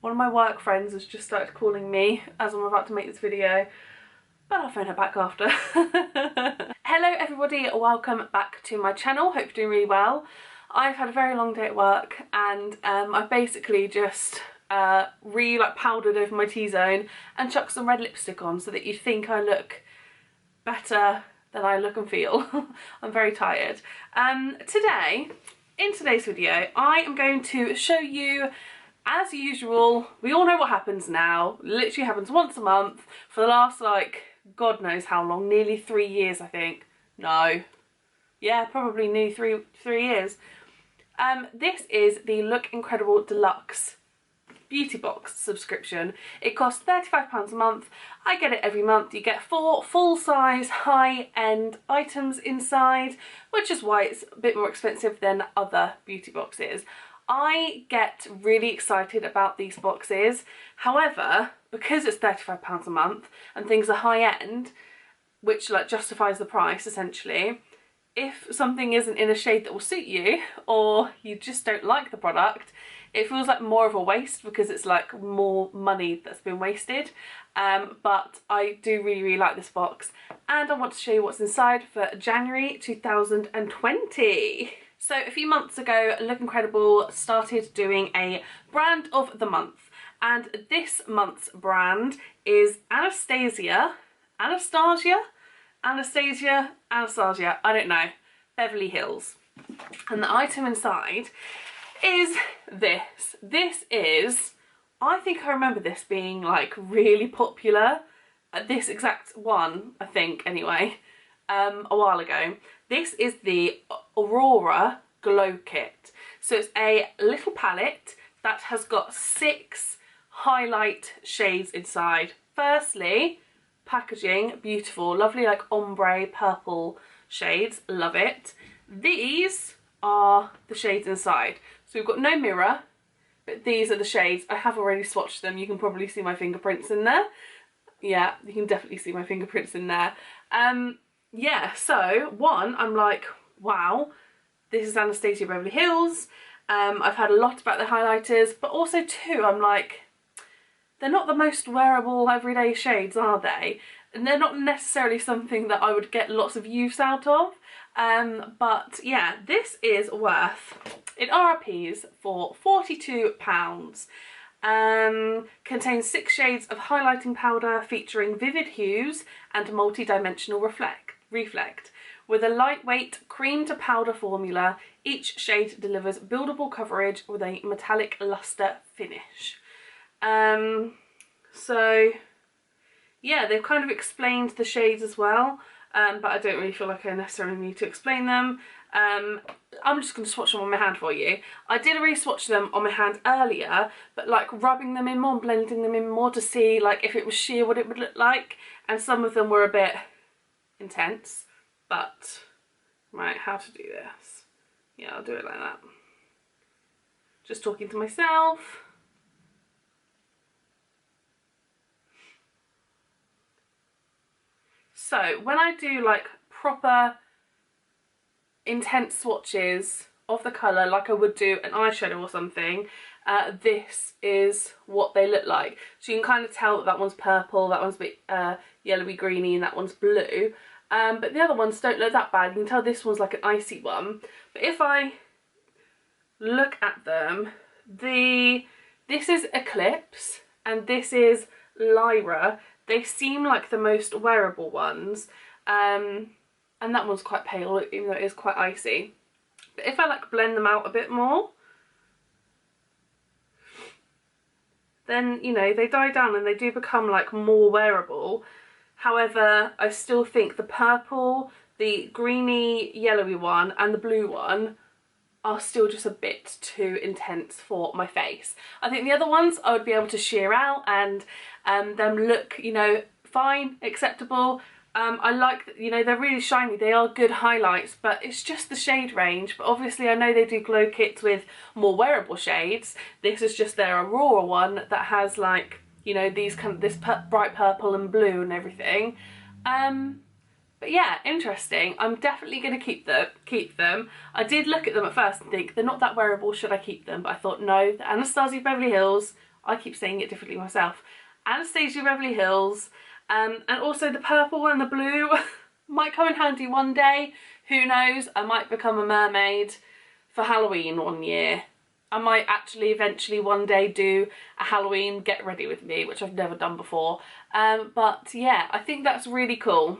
One of my work friends has just started calling me as I'm about to make this video, but I'll phone her back after. Hello everybody, welcome back to my channel. Hope you're doing really well. I've had a very long day at work and I've basically just powdered over my T-zone and chucked some red lipstick on so that you think I look better than I look and feel. I'm very tired. In today's video, I am going to show you, as usual, we all know what happens now. It literally happens once a month for the last, like, God knows how long, nearly 3 years, I think. No. Yeah, probably nearly three years. This is the Look Incredible Deluxe beauty box subscription. It costs £35 a month. I get it every month. You get 4 full-size high-end items inside, which is why it's a bit more expensive than other beauty boxes. I get really excited about these boxes. However, because it's £35 a month and things are high-end, which like justifies the price essentially, if something isn't in a shade that will suit you, or you just don't like the product, it feels like more of a waste because it's like more money that's been wasted. But I do really like this box and I want to show you what's inside for January 2020. So a few months ago, Look Incredible started doing a brand of the month, and this month's brand is Anastasia, I don't know, Beverly Hills. And the item inside is this. This is, I think I remember this being like really popular, this exact one, I think anyway, a while ago. This is the Aurora Glow Kit. So it's a little palette that has got 6 highlight shades inside. Firstly, packaging, beautiful, lovely like ombre purple shades, love it. These are the shades inside. So we've got no mirror, but these are the shades. I have already swatched them. You can probably see my fingerprints in there. Yeah, you can definitely see my fingerprints in there. Yeah, so one, I'm like, wow, this is Anastasia Beverly Hills. I've heard a lot about the highlighters, but also two, I'm like, they're not the most wearable everyday shades, are they? And they're not necessarily something that I would get lots of use out of. But yeah, this is worth, it RRPs for £42. Contains 6 shades of highlighting powder featuring vivid hues and multi-dimensional reflect. With a lightweight cream to powder formula, each shade delivers buildable coverage with a metallic luster finish. So yeah, they've kind of explained the shades as well, but I don't really feel like I necessarily need to explain them. I'm just going to swatch them on my hand for you. I did already swatch them on my hand earlier, but like rubbing them in more and blending them in more to see like if it was sheer what it would look like, and some of them were a bit intense, but right, how to do this? Yeah, I'll do it like that. Just talking to myself. So when I do like proper intense swatches of the colour like I would do an eyeshadow or something, this is what they look like. So you can kind of tell that that one's purple, that one's a bit yellowy greeny, and that one's blue. But the other ones don't look that bad. You can tell this one's like an icy one. But if I look at them, this is Eclipse and this is Lyra. They seem like the most wearable ones, and that one's quite pale, even though it is quite icy. But if I like blend them out a bit more, then, you know, they die down and they do become like more wearable. However, I still think the purple, the greeny yellowy one and the blue one are still just a bit too intense for my face. I think the other ones I would be able to sheer out and them look, you know, fine, acceptable. I like, you know, they're really shiny, they are good highlights, but it's just the shade range. But obviously I know they do glow kits with more wearable shades. This is just their Aurora one that has like, you know, these kind of, this bright purple and blue and everything. But yeah, interesting. I'm definitely going to keep them. I did look at them at first and think they're not that wearable, should I keep them? But I thought no, the Anastasia Beverly Hills, I keep saying it differently myself. Anastasia Beverly Hills, and also the purple and the blue might come in handy one day. Who knows? I might become a mermaid for Halloween one year. I might actually eventually one day do a Halloween get ready with me, which I've never done before. But yeah, I think that's really cool.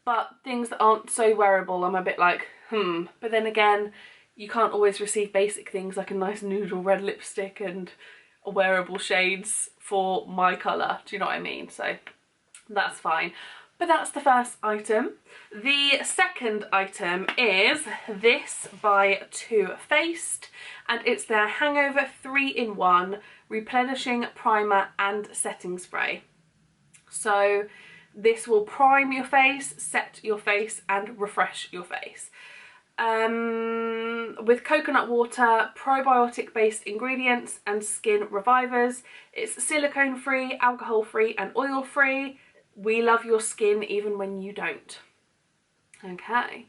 But things that aren't so wearable, I'm a bit like, But then again, you can't always receive basic things like a nice noodle red lipstick and wearable shades for my colour. Do you know what I mean? So that's fine. But that's the first item. The second item is this by Too Faced, and it's their Hangover 3-in-1 Replenishing Primer and Setting Spray. So this will prime your face, set your face, and refresh your face. With coconut water, probiotic based ingredients and skin revivers. It's silicone free, alcohol free and oil free. We love your skin even when you don't. Okay.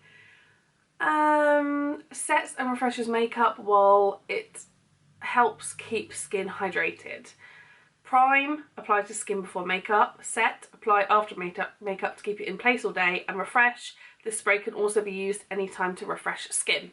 Sets and refreshes makeup while it helps keep skin hydrated. Prime, apply to skin before makeup. Set, apply after makeup to keep it in place all day. And refresh, this spray can also be used anytime to refresh skin.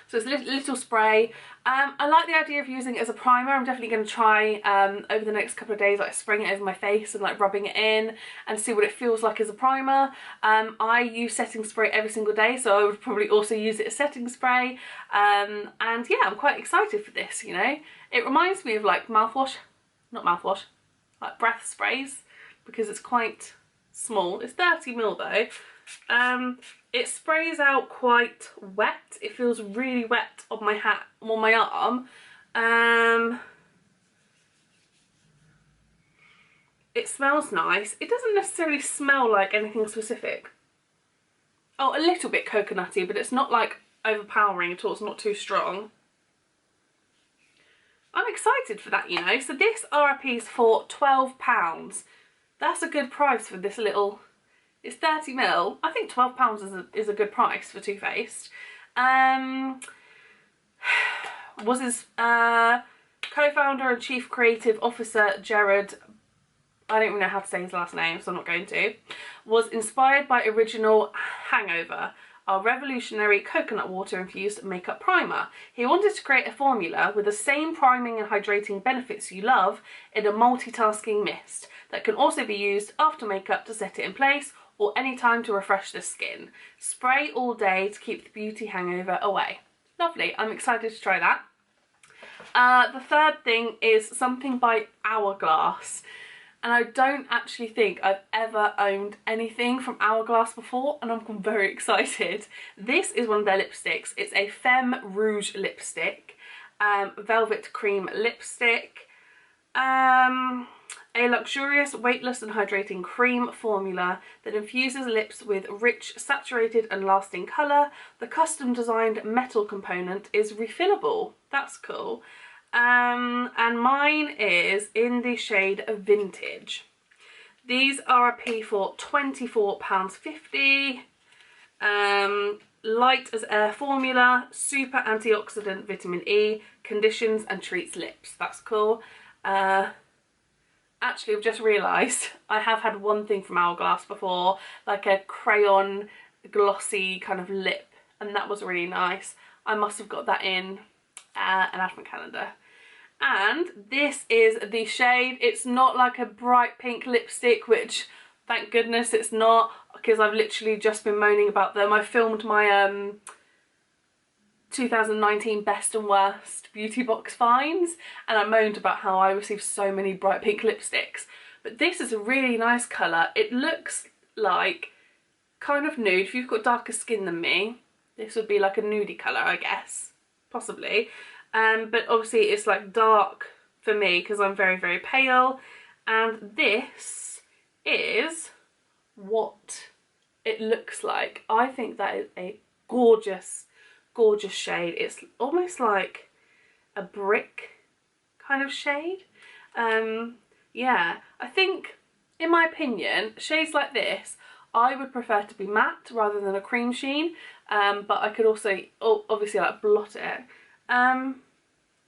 So it's a little spray. I like the idea of using it as a primer. I'm definitely going to try over the next couple of days, like spraying it over my face and like rubbing it in and see what it feels like as a primer. I use setting spray every single day, so I would probably also use it as setting spray. And yeah, I'm quite excited for this, you know. It reminds me of like mouthwash, not mouthwash, like breath sprays, because it's quite small. It's 30ml though. It sprays out quite wet. It feels really wet on my on my arm. It smells nice. It doesn't necessarily smell like anything specific. Oh, a little bit coconutty, but it's not like overpowering at all. It's not too strong. I'm excited for that, you know. So this RRP is for £12. That's a good price for this little... It's 30ml. I think £12 is a good price for Too Faced. Was his co-founder and chief creative officer, Jared, I don't even know how to say his last name, so I'm not going to, was inspired by original Hangover, our revolutionary coconut water infused makeup primer. He wanted to create a formula with the same priming and hydrating benefits you love in a multitasking mist that can also be used after makeup to set it in place or any time to refresh the skin. Spray all day to keep the beauty hangover away. Lovely, I'm excited to try that. The third thing is something by Hourglass. And I don't actually think I've ever owned anything from Hourglass before, and I'm very excited. This is one of their lipsticks. It's a Femme Rouge lipstick, velvet cream lipstick. A luxurious, weightless and hydrating cream formula that infuses lips with rich, saturated and lasting colour. The custom designed metal component is refillable. That's cool. And mine is in the shade Vintage. These are a P for £24.50. Light as air formula, super antioxidant vitamin E, conditions and treats lips. That's cool. Actually, I've just realised I have had one thing from Hourglass before, like a crayon glossy kind of lip, and that was really nice. I must have got that in an advent calendar. And this is the shade. It's not like a bright pink lipstick, which thank goodness it's not, because I've literally just been moaning about them. I filmed my 2019 best and worst beauty box finds, and I moaned about how I received so many bright pink lipsticks. But this is a really nice colour. It looks like kind of nude. If you've got darker skin than me, this would be like a nudie colour, I guess, possibly. But obviously it's like dark for me because I'm very, very pale. And this is what it looks like. I think that is a gorgeous, gorgeous shade. It's almost like a brick kind of shade. Yeah, I think, in my opinion, shades like this, I would prefer to be matte rather than a cream sheen. But I could also, obviously, like blot it.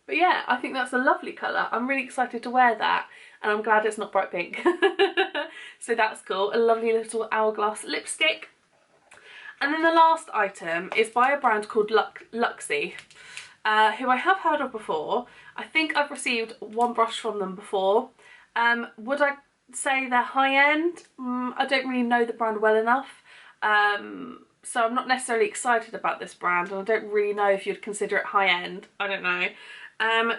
But yeah, I think that's a lovely colour. I'm really excited to wear that, and I'm glad it's not bright pink. So that's cool. A lovely little Hourglass lipstick. And then the last item is by a brand called DELUXE, who I have heard of before. I think I've received one brush from them before. Would I say they're high-end? I don't really know the brand well enough. So I'm not necessarily excited about this brand, and I don't really know if you'd consider it high-end. I don't know.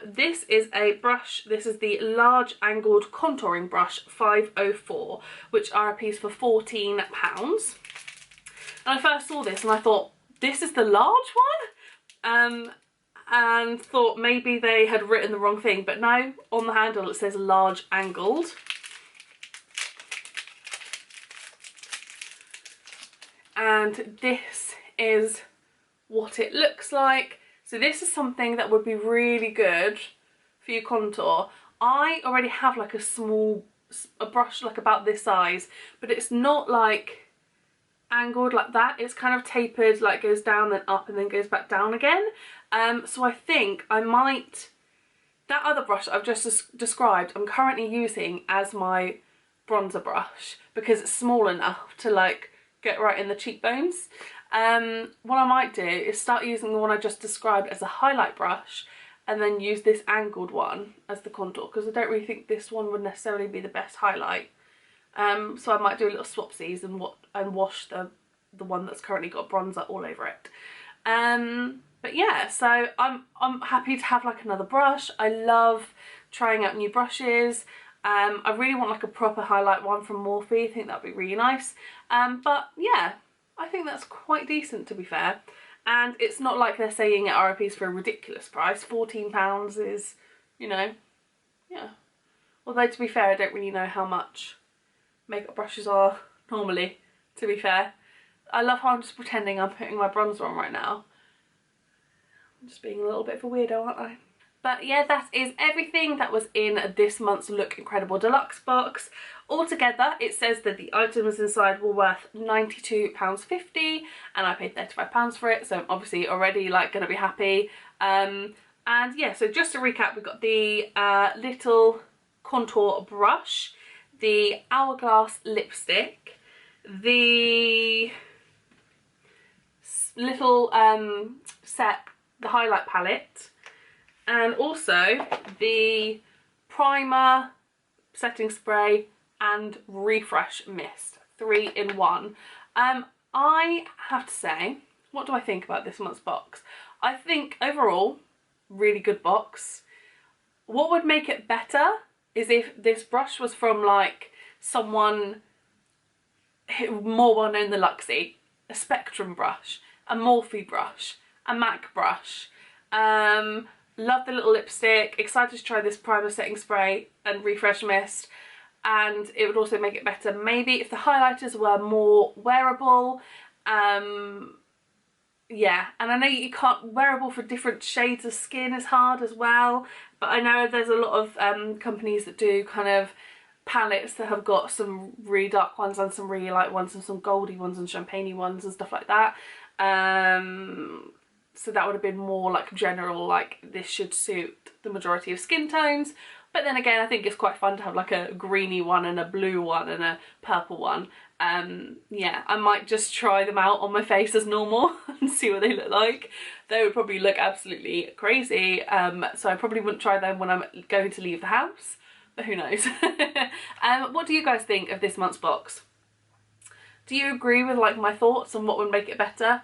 This is a brush. This is the Large Angled Contouring Brush 504, which RRPs for £14. And I first saw this and I thought, this is the large one? And thought maybe they had written the wrong thing, but no, on the handle it says Large Angled. And this is what it looks like. So this is something that would be really good for your contour. I already have like a brush like about this size, but it's not like angled like that. It's kind of tapered, like goes down then up and then goes back down again. So I think I might, that other brush that I've just described, I'm currently using as my bronzer brush because it's small enough to like get right in the cheekbones. What I might do is start using the one I just described as a highlight brush and then use this angled one as the contour, because I don't really think this one would necessarily be the best highlight. So I might do a little swapsies and wash the one that's currently got bronzer all over it. But yeah, so I'm happy to have like another brush. I love trying out new brushes. I really want like a proper highlight one from Morphe. I think that'd be really nice. But yeah, I think that's quite decent, to be fair. And it's not like they're saying at RRPs for a ridiculous price. £14 is, you know, yeah. Although to be fair, I don't really know how much makeup brushes are normally, to be fair. I love how I'm just pretending I'm putting my bronzer on right now. I'm just being a little bit of a weirdo, aren't I? But yeah, that is everything that was in this month's Look Incredible Deluxe box. Altogether, it says that the items inside were worth £92.50 and I paid £35 for it, so I'm obviously already like going to be happy. And yeah, so just to recap, we've got the little contour brush, the Hourglass lipstick, the little set, the highlight palette, and also the primer, setting spray and refresh mist, 3 in 1. I have to say, what do I think about this month's box? I think overall, really good box. What would make it better is if this brush was from like someone more well known than Luxie, a Spectrum brush, a Morphe brush, a MAC brush. Love the little lipstick, excited to try this primer, setting spray and refresh mist, and it would also make it better maybe if the highlighters were more wearable. Yeah, and I know you can't, wearable for different shades of skin is hard as well, but I know there's a lot of companies that do kind of palettes that have got some really dark ones and some really light ones and some goldy ones and champagne-y ones and stuff like that. So that would have been more like general, like this should suit the majority of skin tones. But then again, I think it's quite fun to have like a greeny one and a blue one and a purple one. Yeah, I might just try them out on my face as normal and see what they look like. They would probably look absolutely crazy, so I probably wouldn't try them when I'm going to leave the house, but who knows. What do you guys think of this month's box? Do you agree with like my thoughts on what would make it better?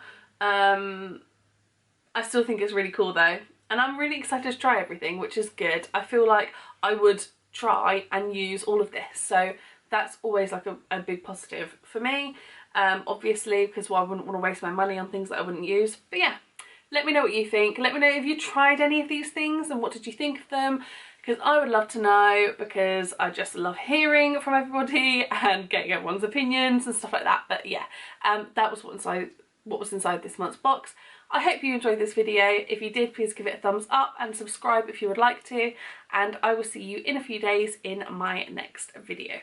I still think it's really cool though, and I'm really excited to try everything, which is good. I feel like I would try and use all of this, so that's always like a big positive for me, obviously, because I wouldn't want to waste my money on things that I wouldn't use. But yeah, let me know what you think. Let me know if you tried any of these things and what did you think of them, because I would love to know, because I just love hearing from everybody and getting everyone's opinions and stuff like that. But yeah, that was what was inside this month's box. I hope you enjoyed this video. If you did, please give it a thumbs up and subscribe if you would like to, and I will see you in a few days in my next video.